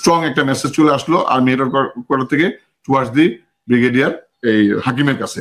Strong একটা message চলে আসলো আর্মি হেডকোয়ার্টার থেকে টুয়ার্ডস দি ব্রিগেডিয়ার এই হাকিমের কাছে।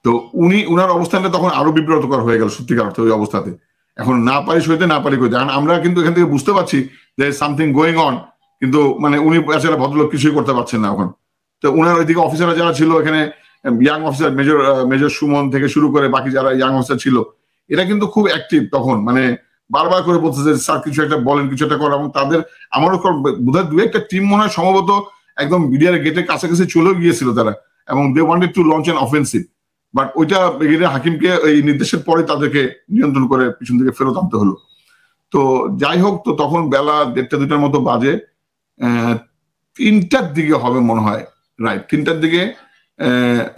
তো উনার অবস্থানটা তখন আরো বিব্রতকর হয়ে গেল সত্যিকার অর্থে ওই অবস্থাতে। এখন না পারি সইতে না পারি কইতে, আমরা কিন্তু এখান থেকে বুঝতে পারছি যে সামথিং গোয়িং অন, কিন্তু মানে উনি বেচারা ভদ্রলোক কিছুই করতে পারছেন না এখন। তো উনার ওইদিকে অফিসাররা যারা ছিল এখানে, ইয়াং অফিসার মেজর সুমন থেকে শুরু করে বাকি যারা ইয়াং অফিসার ছিল, এরা কিন্তু খুব অ্যাক্টিভ তখন, মানে বারবার করে বলছে যে স্যার কিছু একটা বলেন, কিছু একটা করেন। এবং তাদের আমারও বোধহয় দু একটা টিম মনে হয় সম্ভবত একদম বিডিআর গেটের কাছাকাছি চলে গিয়েছিল তারা, এবং they wanted to launch an offensive, but ওইটা ব্রিগেডিয়ার হাকিমকে এই নির্দেশের পরে তাদেরকে নিয়ন্ত্রণ করে পিছন দিকে ফেরত আনতে হলো। তো যাই হোক, তো তখন বেলা 1টা-2টার মতো বাজে, 3টার দিকে হবে মনে হয়, রাইট 3টার দিকে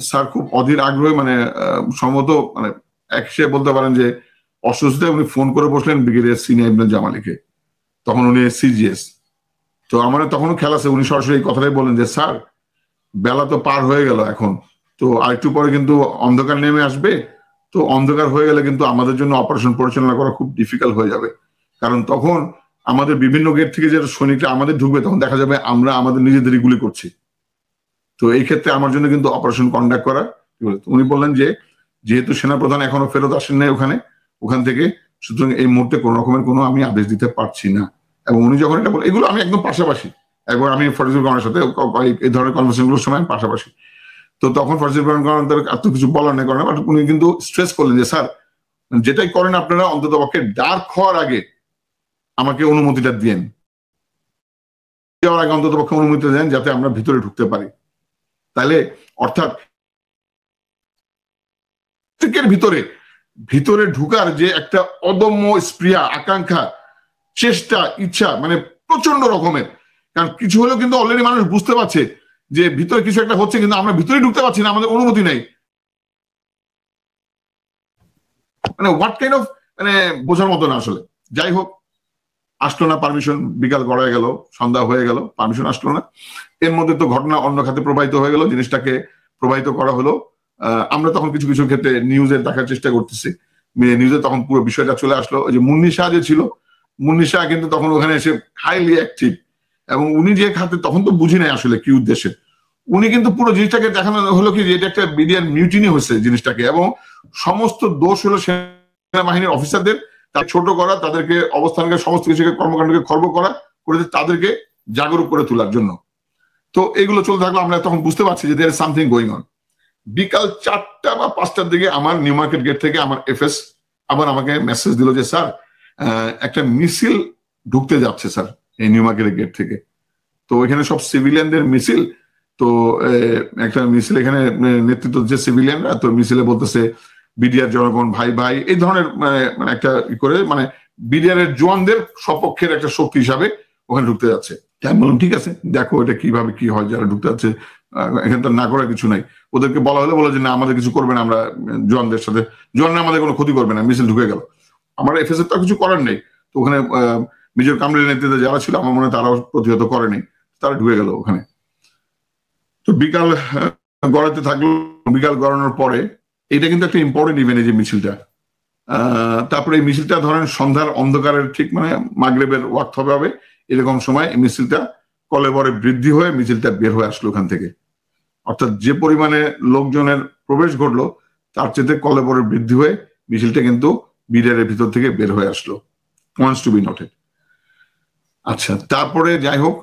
স্যার খুব অধীর আগ্রহে, মানে সম্ভবত মানে একসে বলতে পারেন যে অসুস্থতায় উনি ফোন করে বসলেন ব্রিগেডিয়ার সিনিয়র ইবনে জামালিকে। তখন উনি সিজিএস। তো আমার তখনও খেয়াল আছে, উনি সরাসরি এই কথাটাই বলেন যে স্যার বেলা তো পার হয়ে গেল এখন, তো আরেকটু পরে কিন্তু অন্ধকার নেমে আসবে, তো অন্ধকার হয়ে গেলে কিন্তু আমাদের জন্য অপারেশন পরিচালনা করা খুব ডিফিকাল্ট হয়ে যাবে, কারণ তখন আমাদের বিভিন্ন গেট থেকে যে সৈনিকরা আমাদের ঢুকবে তখন দেখা যাবে আমরা আমাদের নিজেদেরই গুলি করছি। তো এই ক্ষেত্রে আমার জন্য কিন্তু অপারেশন কন্ডাক্ট করা, উনি বললেন যে যেহেতু সেনাপ্রধান এখনো ফেরত আসেন নাই ওখান থেকে, সুতরাং এই মুহূর্তে কোনো রকমের কোনো আমি আদেশ দিতে পারছি না। এবং উনি যখন এটা বলেন, এগুলো আমি একদম পাশাপাশি, একবার আমি ফরিদুল গভর্নরের সাথে এই ধরনের কনভারসেশন গুলোর সময় পাশাপাশি। তো তখন ফরিদুল গভর্নর এত কিছু বলার নেই, বাট উনি কিন্তু স্ট্রেস করলেন যে স্যার যেটাই করেন আপনারা অন্তত পক্ষে ডার্ক হওয়ার আগে আমাকে অনুমতিটা দিয়েন, আগে অন্তত পক্ষে অনুমতি দেন যাতে আমরা ভিতরে ঢুকতে পারি। তাহলে অর্থাৎ ভিতরে ঢুকার যে একটা অদম্য স্পৃহা, আকাঙ্ক্ষা, চেষ্টা, ইচ্ছা, মানে প্রচন্ড রকমের, কারণ কিছু হলেও কিন্তু অলরেডি মানুষ বুঝতে পারছে যে ভিতরে কিছু একটা হচ্ছে, কিন্তু আমরা ভিতরে ঢুকতে পারছি না, আমাদের অনুমতি নেই। মানে হোয়াট কাইন্ড অফ, মানে বোঝার মতো না আসলে। যাই হোক, আসলো না পারমিশন, বিকাল গড়ায় গেল, সন্ধ্যা হয়ে গেল, পারমিশন আসলো না। এর মধ্যে তো ঘটনা অন্য খাতে প্রবাহিত হয়ে গেল, জিনিসটাকে প্রবাহিত করা হলো। আমরা তখন কিছু কিছু ক্ষেত্রে নিউজের দেখার চেষ্টা করতেছি, নিউজে তখন পুরো বিষয়টা চলে আসলো। ওই যে মুন্নি শাহ যে ছিল, মুন্নি শাহ কিন্তু তখন ওখানে এসে হাইলি অ্যাক্টিভ, এবং উনি যে খাতে তখন তো বুঝি নাই আসলে কি উদ্দেশ্যে, উনি কিন্তু পুরো জিনিসটাকে দেখানো হলো কি যে এটা একটা বিডিআর মিউটিনি হচ্ছে জিনিসটাকে, এবং সমস্ত দোষ হলো সেনাবাহিনীর অফিসারদের, তার ছোট করা, তাদেরকে অবস্থানকে সমস্ত কিছুকে কর্মকাণ্ডকে খর্ব করা করে তাদেরকে জাগরুক করে তোলার জন্য। তো এগুলো চলতে থাকলো, আমরা তখন বুঝতে পারছি যে there is something going on. বিকাল 4টা বা 5টার দিকে আমার নিউ মার্কেট গেট থেকে আমার এফএস আবার আমাকে মেসেজ দিল যে স্যার একটা মিছিল ঢুকতে যাচ্ছে স্যার এই নিউ মার্কেট গেট থেকে। তো এখানে সব সিভিলিয়ানদের মিছিল, তো একটা মিছিল এখানে নেতৃত্ব যে সিভিলিয়ানরা, তো মিছিলে বলতেছে বিডিআর জনগণ ভাই ভাই, এই ধরনের মানে একটা করে, মানে বিডিআর এর জওয়ানদের সপক্ষের একটা শক্তি হিসাবে ওখানে ঢুকতে যাচ্ছে। আমি বললাম ঠিক আছে, দেখো এটা কিভাবে কি হয়, যারা ঢুকতে যাচ্ছে এখানে তো না করার কিছু নাই। ওদেরকে বলা হলে বলে যে না আমাদের কিছু করবে না, আমরা জওয়ানদের সাথে, জওয়ানরা আমাদের কোনো ক্ষতি করবে না। মিছিল ঢুকে গেল, আমার এফএস এর তো কিছু করার নেই। তো ওখানে মেজর কামরুলের নেতৃত্বে যারা ছিল আমার মনে হয় তারাও প্রতিহত করেনি, তারা ঢুকে গেল ওখানে। তো বিকাল গড়াতে থাকলো, বিকাল গড়ানোর পরে এটা কিন্তু একটা ইম্পর্টেন্ট ইভেন্ট এই যে মিছিলটা। তারপরে এই মিছিলটা ধরেন সন্ধ্যার অন্ধকারের ঠিক মানে মাগরিবের ওয়াক্ত হবে এরকম সময় এই মিছিলটা কলেবরে বৃদ্ধি হয়ে মিছিলটা বের হয়ে আসলো ওখান থেকে। অর্থাৎ যে পরিমাণে লোকজনের প্রবেশ ঘটলো তার চেয়ে কলেবরে বৃদ্ধি হয়ে মিছিলটা কিন্তু বিডিআরের ভিতর থেকে বের হয়ে আসলো। Wants to be noted. আচ্ছা, তারপরে যাই হোক,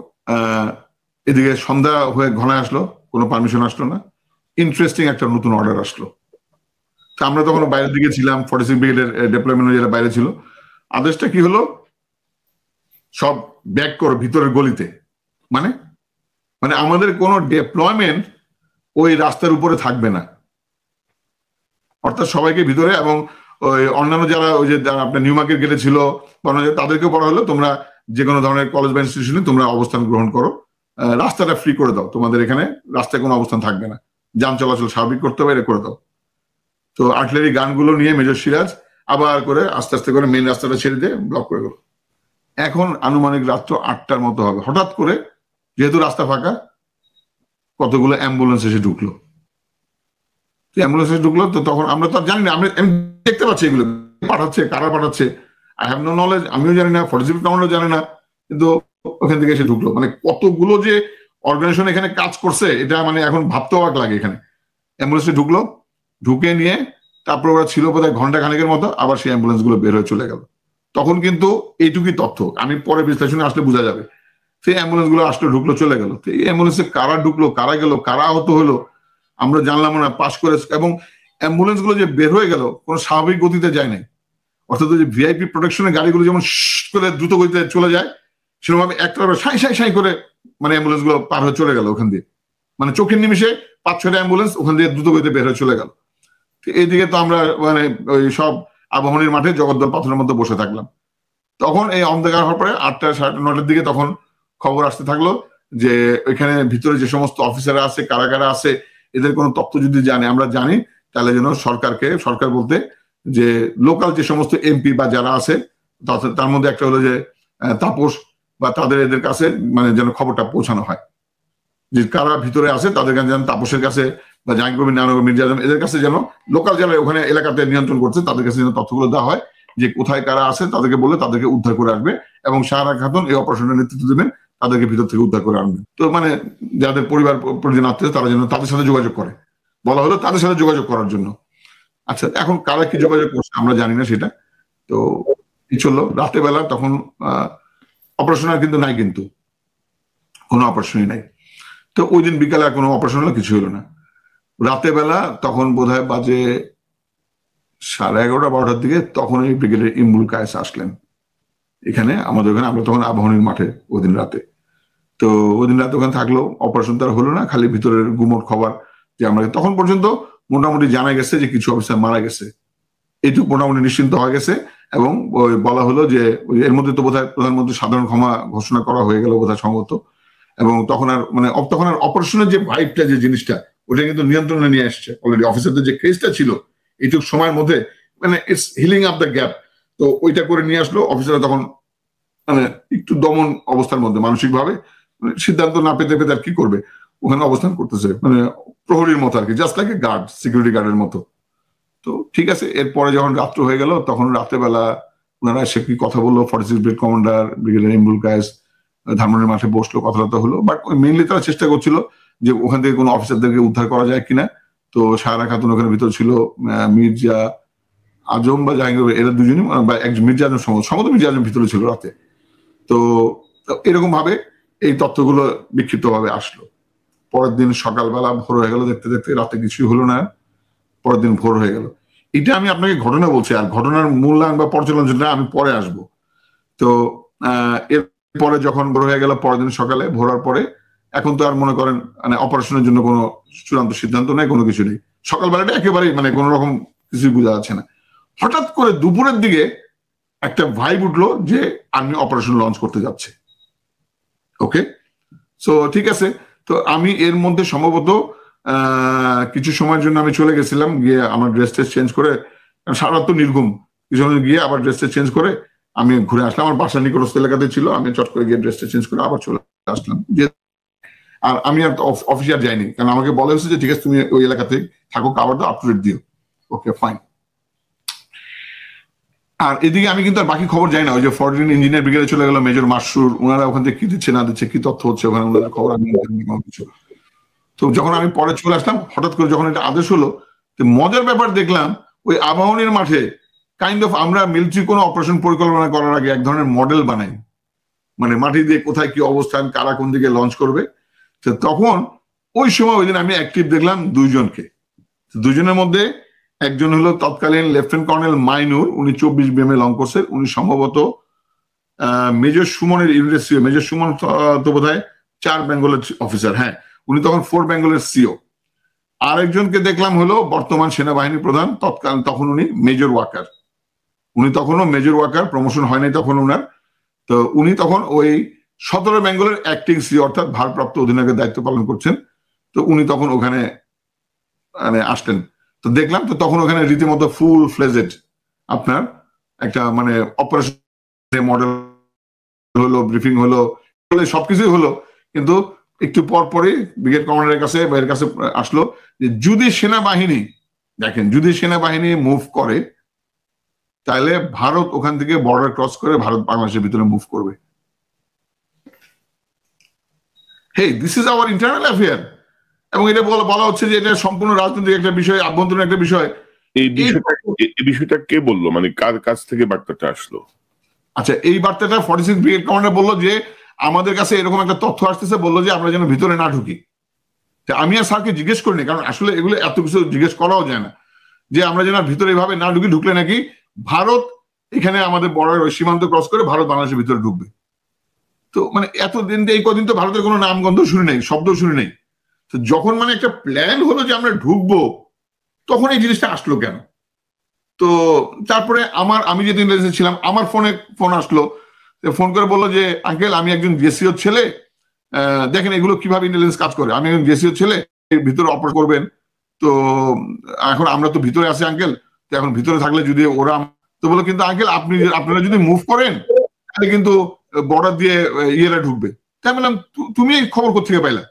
এদিকে সন্ধ্যা হয়ে ঘনায় আসলো, কোনো পারমিশন আসলো না। ইন্টারেস্টিং একটা নতুন অর্ডার আসলো। আমরা তখন বাইরের দিকে ছিলাম, 46 ব্রিগেডের ডেপ্লয়মেন্ট যারা বাইরে ছিল, আদেশটা কি হলো, সব ব্যাক করো ভিতরের গলিতে। মানে মানে আমাদের কোনো ডেপ্লয়মেন্ট ওই রাস্তার উপরে থাকবে না, অর্থাৎ সবাইকে ভিতরে, এবং ওই অন্যান্য যারা ওই যে আপনার নিউ মার্কেট গেটে ছিল তাদেরকেও বলা হলো তোমরা যে কোনো ধরনের কলেজ বা ইনস্টিটিউশনে তোমরা অবস্থান গ্রহণ করো, রাস্তাটা ফ্রি করে দাও, তোমাদের এখানে রাস্তায় কোনো অবস্থান থাকবে না, যান চলাচল স্বাভাবিক করতে হবে, এটা করে দাও। তো আর্টিলারি গানগুলো নিয়ে মেজর সিরাজ আবার করে আস্তে আস্তে করে মেইন রাস্তাটা ছেড়ে দিয়ে ব্লক করে গেল। এখন আনুমানিক রাত্র 8টার মতো হবে, হঠাৎ করে যেহেতু রাস্তা ফাঁকা কতগুলো অ্যাম্বুলেন্স এসে ঢুকলো। অ্যাম্বুলেন্স এসে ঢুকলো, তো তখন আমরা তো জানি না, আমি দেখতে পাচ্ছি এগুলো পাঠাচ্ছে, কারা পাঠাচ্ছে, আই হ্যাভ নো নলেজ, আমিও জানি না, 46 কমান্ডও জানে না, কিন্তু ওখান থেকে এসে ঢুকলো। মানে কতগুলো যে অর্গানাইজেশন এখানে কাজ করছে এটা মানে এখন ভাবতে অবাক লাগে। এখানে অ্যাম্বুলেন্সে ঢুকলো, ঢুকে নিয়ে তারপর ওরা ছিল বোধহয় ঘন্টা খানেকের মতো, আবার সেই অ্যাম্বুলেন্স গুলো বের হয়ে চলে গেল। তখন কিন্তু এইটুকুই তথ্য, আমি পরে বিশ্লেষণে আসলে বোঝা যাবে। সেই অ্যাম্বুলেন্স গুলো আসলে ঢুকলো, চলে গেল। এই অ্যাম্বুলেন্সে কারা ঢুকলো, কারা গেল, কারা আহত হলো আমরা জানলাম না। পাশ করে এবং অ্যাম্বুলেন্স গুলো যে বের হয়ে গেল কোনো স্বাভাবিক গতিতে যায় নাই। অর্থাৎ যে ভিআইপি প্রোটেকশনের গাড়িগুলো যেমন করে দ্রুত গতিতে চলে যায়, সেরকম একটা সাই সাই সাই করে মানে অ্যাম্বুলেন্স গুলো পার হয়ে চলে গেল ওখান দিয়ে। মানে চোখের নিমিশে 5-6টা অ্যাম্বুলেন্স ওখান দিয়ে দ্রুত গতিতে বের হয়ে চলে গেল। এইদিকে তো আমরা মানে ওই সব আবাহনীর মাঠে জগদ্দল পাথরের মধ্যে বসে থাকলাম। তখন এই অন্ধকার হওয়ার পরে 8টা 9:30 দিকে তখন খবর আসতে থাকলো যে ওইখানে ভিতরে যে সমস্ত অফিসাররা আছে, কারা কারা আছে, এদের কোনো তথ্য যদি জানে আমরা জানি, তাহলে যেন সরকার বলতে যে লোকাল যে সমস্ত এমপি বা যারা আছে তার মধ্যে একটা হলো যে তাপস বা এদের কাছে মানে যেন খবরটা পৌঁছানো হয় যে কারা ভিতরে আছে, তাদের কাছে যেন তাপসের কাছে বা জাহাঙ্গীর নানগর মির্জা আজম এদের কাছে যেন লোকাল যারা ওখানে এলাকাতে নিয়ন্ত্রণ করছে তাদের কাছে যেন তথ্যগুলো দেওয়া হয় যে কোথায় কারা আছে, তাদেরকে বলে তাদেরকে উদ্ধার করে আসবে এবং সাহারা খাতুন এই অপারেশনের নেতৃত্ব দেবেন, তাদেরকে ভিতর থেকে উদ্ধার করে আনবেন। তো মানে যাদের পরিবার পরিজন আত্মীয় তারা যেন তাদের সাথে যোগাযোগ করে, বলা হলো তাদের সাথে যোগাযোগ করার জন্য। আচ্ছা, এখন কারা কি যোগাযোগ করছে আমরা জানি না সেটা। তো এই চললো রাতে বেলা, তখন অপারেশন আর কিন্তু নাই, কিন্তু কোনো অপারেশনই নাই। তো ওই দিন বিকালে আর কোনো অপারেশন হলো কিছু হলো না। রাতে বেলা তখন বোধহয় বাজে 11:30-12টার দিকে তখন এই ব্রিগেডের ইমরুল কায়েস আসলেন এখানে আমাদের ওখানে। আমরা তখন আবাহনীর মাঠে ওদিন রাতে। তো ওদিন রাতে ওখানে থাকলো, অপারেশন তার হলো না, খালি ভিতরের গুমোট খবর যে আমরা তখন পর্যন্ত মোটামুটি জানা গেছে যে কিছু অফিসার মারা গেছে, এইটুকু মোটামুটি নিশ্চিন্ত হয়ে গেছে। এবং বলা হলো যে এর মধ্যে তো বোধহয় প্রধানমন্ত্রী সাধারণ ক্ষমা ঘোষণা করা হয়ে গেল বোধহয় সম্ভবত। এবং তখন আর অপারেশনের যে ভাইবটা, যে জিনিসটা ওটা কিন্তু নিয়ন্ত্রণে নিয়ে আসছে অলরেডি। অফিসারদের যে কেসটা ছিল এইটুকু সময়ের মধ্যে মানে it's healing up the gap, তো ওইটা করে নিয়ে আসলো অফিসাররা। তখন মানে একটু দমন অবস্থার মধ্যে মানসিক ভাবে সিদ্ধান্ত না পেতে পেতে আর কি করবে, ওখানে অবস্থান করতেছে মানে প্রহরীর মতো আর কি, just like a guard, security গার্ডের মতো। তো ঠিক আছে, এরপরে যখন রাত্র হয়ে গেল তখন রাত্রেবেলা ওনারা এসে কি কথা বললো, 46 brigade commander brigadier Imrul Kayes ধানমন্ডির মাঠে বসলো, কথাবার্তা হলো। বাট মেইনলি তারা চেষ্টা করছিল যে ওখান থেকে কোনো অফিসারদেরকে উদ্ধার করা যায় কিনা। তো সাহারা খাতুন ওখানে ভিতর ছিল, মির্জা আজম বা জাহাঙ্গীর এরা দুজনই, বা একজন মির্জা আজম সম্ভবত মির্জা আজম ভিতরে ছিল রাতে। তো এরকম ভাবে এই তথ্যগুলো বিক্ষিপ্ত ভাবে আসলো। পরের দিন সকালবেলা ভোর হয়ে গেল, দেখতে দেখতে রাতে কিছুই হলো না, পরের দিন ভোর হয়ে গেল। এটা আমি আপনাকে ঘটনা বলছি, আর ঘটনার মূল্যায়ন বা পর্যালোচনা আমি পরে আসব। তো এরপরে যখন ভোর হয়ে গেল পরের দিন সকালে, ভোরার পরে এখন তো আর মনে করেন মানে অপারেশনের জন্য কোনো চূড়ান্ত সিদ্ধান্ত নেই, কোনো কিছু নেই। সকালবেলাটা একেবারেই মানে কোনো রকম কিছুই বোঝা যাচ্ছে না। হঠাৎ করে দুপুরের দিকে একটা ভাইব উঠলো যে আর্মি অপারেশন লঞ্চ করতে যাচ্ছে। ওকে, সো ঠিক আছে। তো আমি এর মধ্যে সম্ভবত কিছু সময়ের জন্য আমি চলে গেছিলাম, গিয়ে আমার ড্রেস চেঞ্জ করে, সারা তো নির্ঘুম, কিছু গিয়ে আবার ড্রেসটা চেঞ্জ করে আমি ঘুরে আসলাম। আমার বাসার নিকটস্থ এলাকাতে ছিল, আমি চট করে গিয়ে ড্রেসটা চেঞ্জ করে আবার চলে আসলাম। আর আমি আর অফিসে আর যাইনি, কারণ আমাকে বলা হয়েছে যে ঠিক আছে তুমি ওই এলাকাতে থাকো, খাবার দাও, আপটুডেট দিও। Okay fine. আর এদিকে আমি কিন্তু আর বাকি খবর যাই না। ওই যে 14 ইঞ্জিনিয়ার ব্রিগেডে চলে গেল মেজর মাসরুর, ওনারা ওখান থেকে কি দিচ্ছে না দিচ্ছে, কি তথ্য হচ্ছে ওখানে, ওনাদের খবর আমি কিছু। তো যখন আমি পরে চলে আসলাম, হঠাৎ করে যখন এটা আদেশ হলো, মজার ব্যাপার দেখলাম ওই আবাহনীর মাঠে কাইন্ড অফ আমরা মিলিটারি কোনো অপারেশন পরিকল্পনা করার আগে এক ধরনের মডেল বানাই, মানে মাটি দিয়ে কোথায় কি অবস্থান, কারা কোন দিকে লঞ্চ করবে। তো তখন ওই সময় ওই দিন আমি অ্যাক্টিভ দেখলাম দুইজনকে। দুজনের মধ্যে একজন হলো তৎকালীন লেফটেন্যান্ট কর্নেল মাইনুর, উনি 24 BMA লং কোর্সের, উনি সম্ভবত মেজর সুমনের ইউনিটের সিও। মেজর সুমন তো বোধ হয় 4 বেঙ্গলের অফিসার, হ্যাঁ উনি তখন 4 বেঙ্গলের সিও। আরেকজনকে দেখলাম হলো বর্তমান সেনাবাহিনী প্রধান, তখন উনি মেজর ওয়াকার, উনি তখনও মেজর ওয়াকার, প্রমোশন হয় নাই তখন উনার। তো উনি তখন ওই 17 বেঙ্গলের অ্যাক্টিং সিও অর্থাৎ ভারপ্রাপ্ত অধিনায়কের দায়িত্ব পালন করছেন। তো উনি তখন ওখানে মানে আসলেন। তো দেখলাম তো তখন ওখানে রীতিমতো ফুল ফ্লেজেড আপনার একটা মানে অপারেশন মডেল হলো, ব্রিফিং হলো, সবকিছুই হলো। কিন্তু একটু পর পরই ব্রিগেড কমান্ডারের কাছে বা এর কাছে আসলো যে যদি সেনাবাহিনী দেখেন, যদি সেনাবাহিনী মুভ করে তাহলে ভারত ওখান থেকে বর্ডার ক্রস করে ভারত বাংলাদেশের ভিতরে মুভ করবে। Hey this is our internal affair, এবং এটা বলা হচ্ছে যে এটা সম্পূর্ণ রাজনৈতিক একটা বিষয়, আভ্যন্তরীণ একটা বিষয়। এই বিষয়টা কে বললো, মানে কার কাছ থেকে বার্তাটা আসলো? আচ্ছা, এই বার্তাটা 46 ব্রিগেড কমান্ডার বললো যে আমাদের কাছে এরকম একটা তথ্য আসতেছে, বললো যে আমরা যেন ভিতরে না ঢুকি। আমি আর স্যারকে জিজ্ঞেস করিনি, কারণ আসলে এগুলো এত কিছু জিজ্ঞেস করাও যায় না, যে আমরা যেন ভিতরে এইভাবে না ঢুকি, ঢুকলে নাকি ভারত এখানে আমাদের বর্ডার সীমান্ত ক্রস করে ভারত বাংলাদেশের ভিতরে ঢুকবে। তো মানে এতদিন এই কদিন তো ভারতের কোনো নামগন্ধ শুনি নাই, শব্দ শুনি নাই। তো যখন মানে একটা প্ল্যান হলো যে আমরা ঢুকবো, তখন এই জিনিসটা আসলো কেন? তো তারপরে আমি যেদিন ছিলাম, আমার ফোন আসলো, ফোন করে বললো যে আঙ্কেল আমি একজন জেসিওর ছেলে, দেখেন এগুলো কিভাবে ইন্টেলিজেন্স কাজ করে, আমি একজন জেসিওর ছেলে, ভিতরে অপারেট করবেন, তো এখন আমরা তো ভিতরে আছি আঙ্কেল, তো এখন ভিতরে থাকলে যদি ওরা, তো বললো কিন্তু আঙ্কেল আপনারা যদি মুভ করেন তাহলে কিন্তু বর্ডার দিয়ে ইয়েরা ঢুকবে। তাই বললাম তুমি এই খবর কোথেকে পাইলা?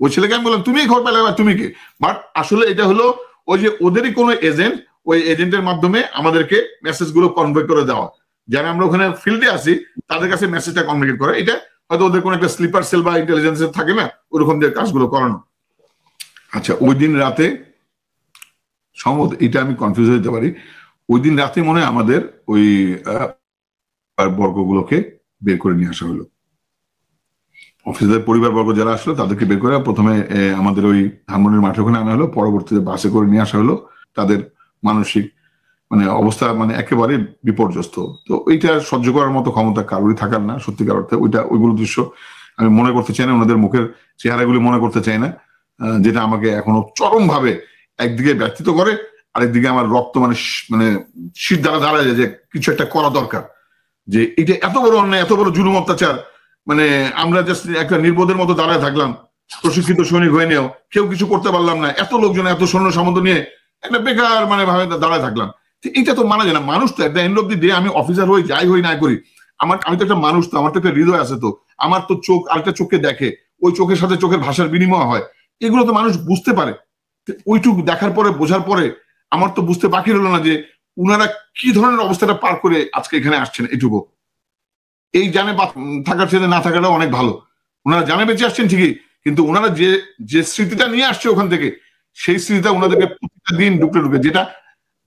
ওই ছেলেকে আমি বললাম তুমি এই খবর পাইলা, তুমি কি? বাট আসলে এটা হলো ওই যে ওদেরই কোনো এজেন্ট, ওই এজেন্টের মাধ্যমে আমাদেরকে মেসেজ গুলো কনভে করে দেওয়া, যারা আমরা ওখানে ফিল্ডে আছি তাদের কাছে মেসেজটা কমিউনিকেট করা। এটা হয়তো ওদের কোনো একটা স্লিপার সেল বা ইন্টেলিজেন্স থাকে না, ওরকম যে কাজগুলো করানো। আচ্ছা, ওই দিন রাতে সম্ভবত, এটা আমি কনফিউজ হতে পারি, ওই দিন রাতে মনে হয় আমাদের ওই বর্গগুলোকে বের করে নিয়ে আসা হলো, অফিসারদের পরিবারবর্গ যারা আসলো তাদেরকে বের করে প্রথমে আমাদের ওই ধানমন্ডির মাঠে ওখানে আনা হলো, পরবর্তীতে বাসে করে নিয়ে আসা হলো। তাদের মানসিক মানে অবস্থা মানে একেবারে বিপর্যস্ত। তো ওইটা সহ্য করার মতো ক্ষমতা কারোরই থাকার না সত্যিকার অর্থে। ওইগুলো দৃশ্য আমি মনে করতে চাই না, ওনাদের মুখের চেহারাগুলি মনে করতে চাই না, যেটা আমাকে এখনো চরম ভাবে একদিকে ব্যথিত করে, আরেকদিকে আমার রক্ত মানে মানে শীত দ্বারা দাঁড়ায় যায় যে কিছু একটা করা দরকার, যে এটা এত বড় অন্যায়, এত বড় জুলুম অত্যাচার, মানে আমরা জাস্ট একটা নির্বোধের মতো দাঁড়ায় থাকলাম, প্রশিক্ষিত সৈনিক হয়ে নিয়েও কেউ কিছু করতে পারলাম না, এত লোকজন এত সৈন্য সামন্ত নিয়ে একটা বেকার মানে ভাবে দাঁড়ায় থাকলাম। এটা তো মানা যায় না। মানুষ তো একটা এন্ড অফ দি ডে, আমি অফিসার হই যাই হই না করি, আমি তো একটা মানুষ, তো আমার তো একটা হৃদয় আছে, তো আমার তো চোখ আরেকটা চোখকে দেখে, ওই চোখের সাথে চোখের ভাষার বিনিময় হয়, এগুলো তো মানুষ বুঝতে পারে। ওইটুকু দেখার পরে বোঝার পরে আমার তো বুঝতে বাকি রইল না যে উনারা কি ধরনের অবস্থাটা পার করে আজকে এখানে আসছেন। এইটুকু এই জানে থাকার সাথে না থাকাটা অনেক ভালো। ওনারা জানে বেঁচে আসছেন ঠিকই, কিন্তু ওনারা যে স্মৃতিটা নিয়ে আসছে ওখান থেকে, সেই স্মৃতিটা ওনাদেরকে প্রতিটা দিন ঢুকে যেটা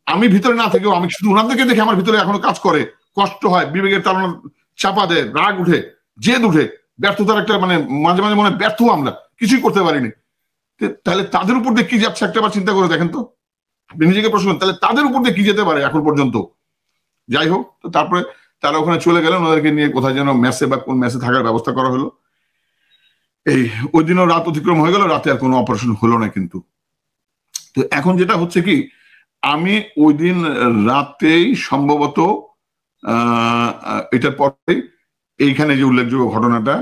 আমি ভিতরে না থেকেও আমি শুধু ওনাদেরকে দেখে আমার ভিতরে এখনো কাজ করে, কষ্ট হয়, বিবেকের তাড়না চাপা দেয়, রাগ উঠে, জেদ উঠে, ব্যর্থতার একটা মানে মাঝে মাঝে মনে ব্যর্থ, আমরা কিছুই করতে পারিনি। তাহলে তাদের উপর দিয়ে কি যাচ্ছে একটা বার চিন্তা করে দেখেন তো, আপনি নিজেকে প্রশ্ন করেন, তাহলে তাদের উপর দিয়ে কি যেতে পারে এখন পর্যন্ত। যাই হোক, তো তারপরে তারা ওখানে চলে গেলেন, ওদেরকে নিয়ে কোথায় যেন মেসে বা কোন মেসে থাকার ব্যবস্থা করা হলো। এই ওই দিনও রাত অতিক্রম হয়ে গেল, রাতে আর কোনো অপারেশন হলো না কিন্তু। তো এখন যেটা হচ্ছে কি, আমি ওই দিন রাতেই সম্ভবত এটার পরে এইখানে যে উল্লেখযোগ্য ঘটনাটা,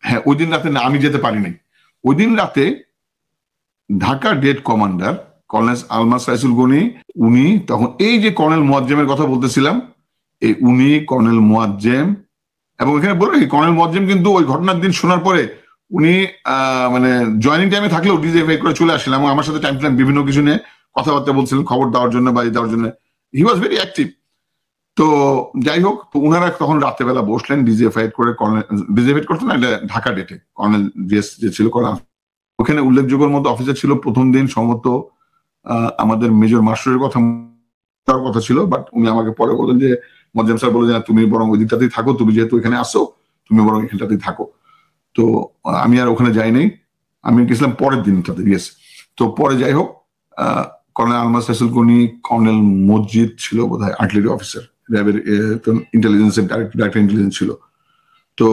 হ্যাঁ ওই দিন রাতে না আমি যেতে পারিনি। ওই দিন রাতে Dhaka dead commander colonel Almas Raisul Gani, উনি তখন এই যে কর্নেল মুয়াজ্জেমের কথা বলতেছিলাম, এই উনি কর্নেল মুয়াজ্জেম, এবং এখানে বলবো কি কর্নেল মুয়াজ্জেম কিন্তু ওই ঘটনার দিন শোনার পরে উনি মানে জয়নিং টাইমে থাকলেও ডিজে করে চলে আসলেন এবং আমার সাথে টাইম বিভিন্ন কিছু নিয়ে কথাবার্তা বলছিলেন, খবর দেওয়ার জন্য বা দেওয়ার জন্য। হি ওয়াজ ভেরি অ্যাক্টিভ। তো যাই হোক, তো ওনারা তখন রাত্রেবেলা বসলেন ডিজিএফআই করে, ডিজিএফআই করতেন এটা ঢাকা ডেটে কর্নেল যে ছিল কর্নেল, ওখানে উল্লেখযোগ্যের মতো অফিসার ছিল প্রথম দিন সম্ভবত আমাদের মেজর মাস্টারের কথা ছিল, বাট উনি আমাকে পরে বললেন যে মজ্জেম স্যার বলে যে তুমি বরং ওই দিকটাতেই থাকো, তুমি যেহেতু এখানে আসো তুমি বরং এখানটাতেই থাকো। তো আমি আর ওখানে যাইনি, আমি গেছিলাম পরের দিনটাতে। ইয়েস, তো পরে যাই হোক, কর্নেল আলমাস রাইসুল গনি, কর্নেল মসজিদ ছিল বোধহয় আর্টিলারি অফিসার, র্যাবের ইন্টেলিজেন্সের ডাইরেক্টর ইন্টেলিজেন্স ছিল। তো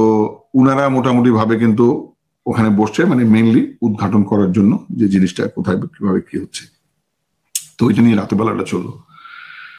উনারা মোটামুটি ভাবে কিন্তু ওখানে বসছে, মানে মেইনলি উদ্ঘাটন করার জন্য যে জিনিসটা কোথায় কিভাবে কি হচ্ছে। তো ওইটা নিয়ে রাতের বেলাটা চললো।